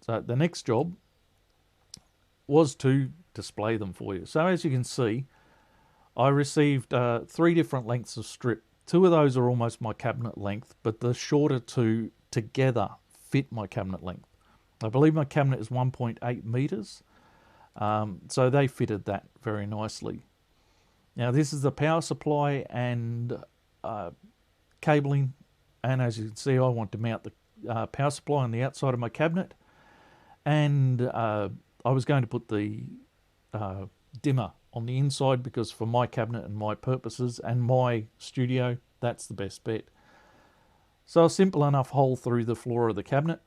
So the next job was to display them for you. So as you can see, I received 3 different lengths of strip. 2 of those are almost my cabinet length, but the shorter 2 together fit my cabinet length. I believe my cabinet is 1.8 meters, so they fitted that very nicely. Now this is the power supply and cabling, and as you can see, I want to mount the power supply on the outside of my cabinet, and I was going to put the dimmer on the inside because for my cabinet and my purposes and my studio, that's the best bet. So a simple enough hole through the floor of the cabinet,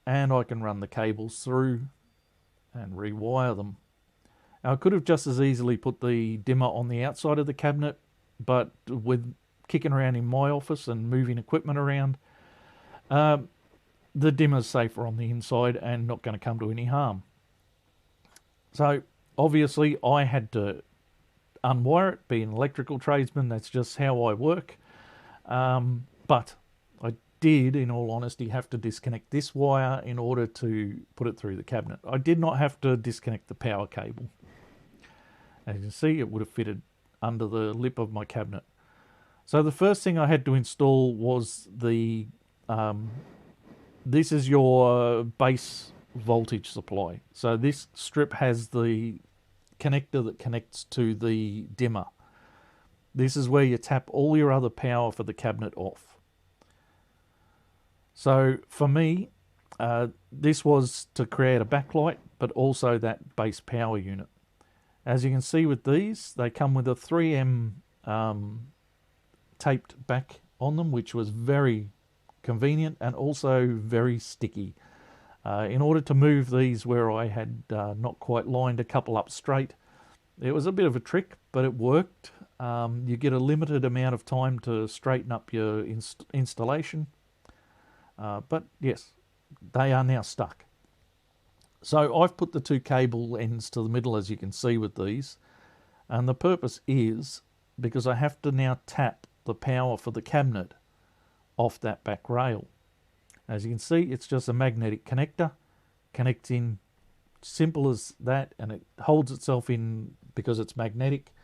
and I can run the cables through and rewire them. Now I could have just as easily put the dimmer on the outside of the cabinet, but with kicking around in my office and moving equipment around, the dimmer's safer on the inside and not going to come to any harm. So obviously I had to unwire it, being an electrical tradesman, that's just how I work. But I did, in all honesty, have to disconnect this wire in order to put it through the cabinet. I did not have to disconnect the power cable. As you can see, it would have fitted under the lip of my cabinet. So the first thing I had to install was the, this is your base voltage supply. So this strip has the connector that connects to the dimmer. This is where you tap all your other power for the cabinet off. So for me, this was to create a backlight, but also that base power unit. As you can see with these, they come with a 3M taped back on them, which was very convenient and also very sticky. In order to move these where I had not quite lined a couple up straight, it was a bit of a trick, but it worked. You get a limited amount of time to straighten up your installation. But yes, they are now stuck. So I've put the 2 cable ends to the middle, as you can see with these. And the purpose is because I have to now tap the power for the cabinet off that back rail. As you can see, it's just a magnetic connector, connects in, simple as that, and it holds itself in because it's magnetic.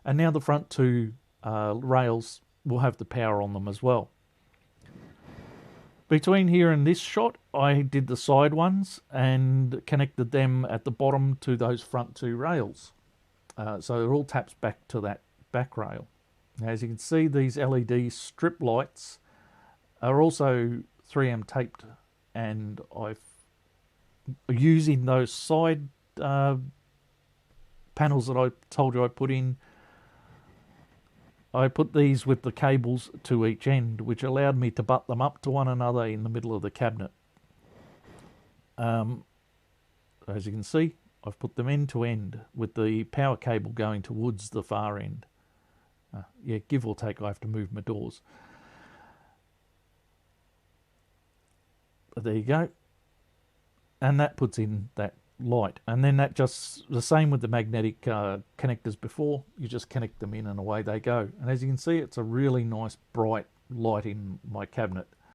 And now the front 2 rails will have the power on them as well. Between here and this shot, I did the side ones and connected them at the bottom to those front 2 rails. So it all taps back to that back rail. Now, as you can see, these LED strip lights are also 3M taped, and I've using those side panels that I told you I put in. I put these with the cables to each end, which allowed me to butt them up to one another in the middle of the cabinet. As you can see, I've put them end to end with the power cable going towards the far end. Yeah, give or take, I have to move my doors. But there you go. And that puts in that light. And then that just, the same with the magnetic connectors before, you just connect them in and away they go. And as you can see, it's a really nice bright light in my cabinet.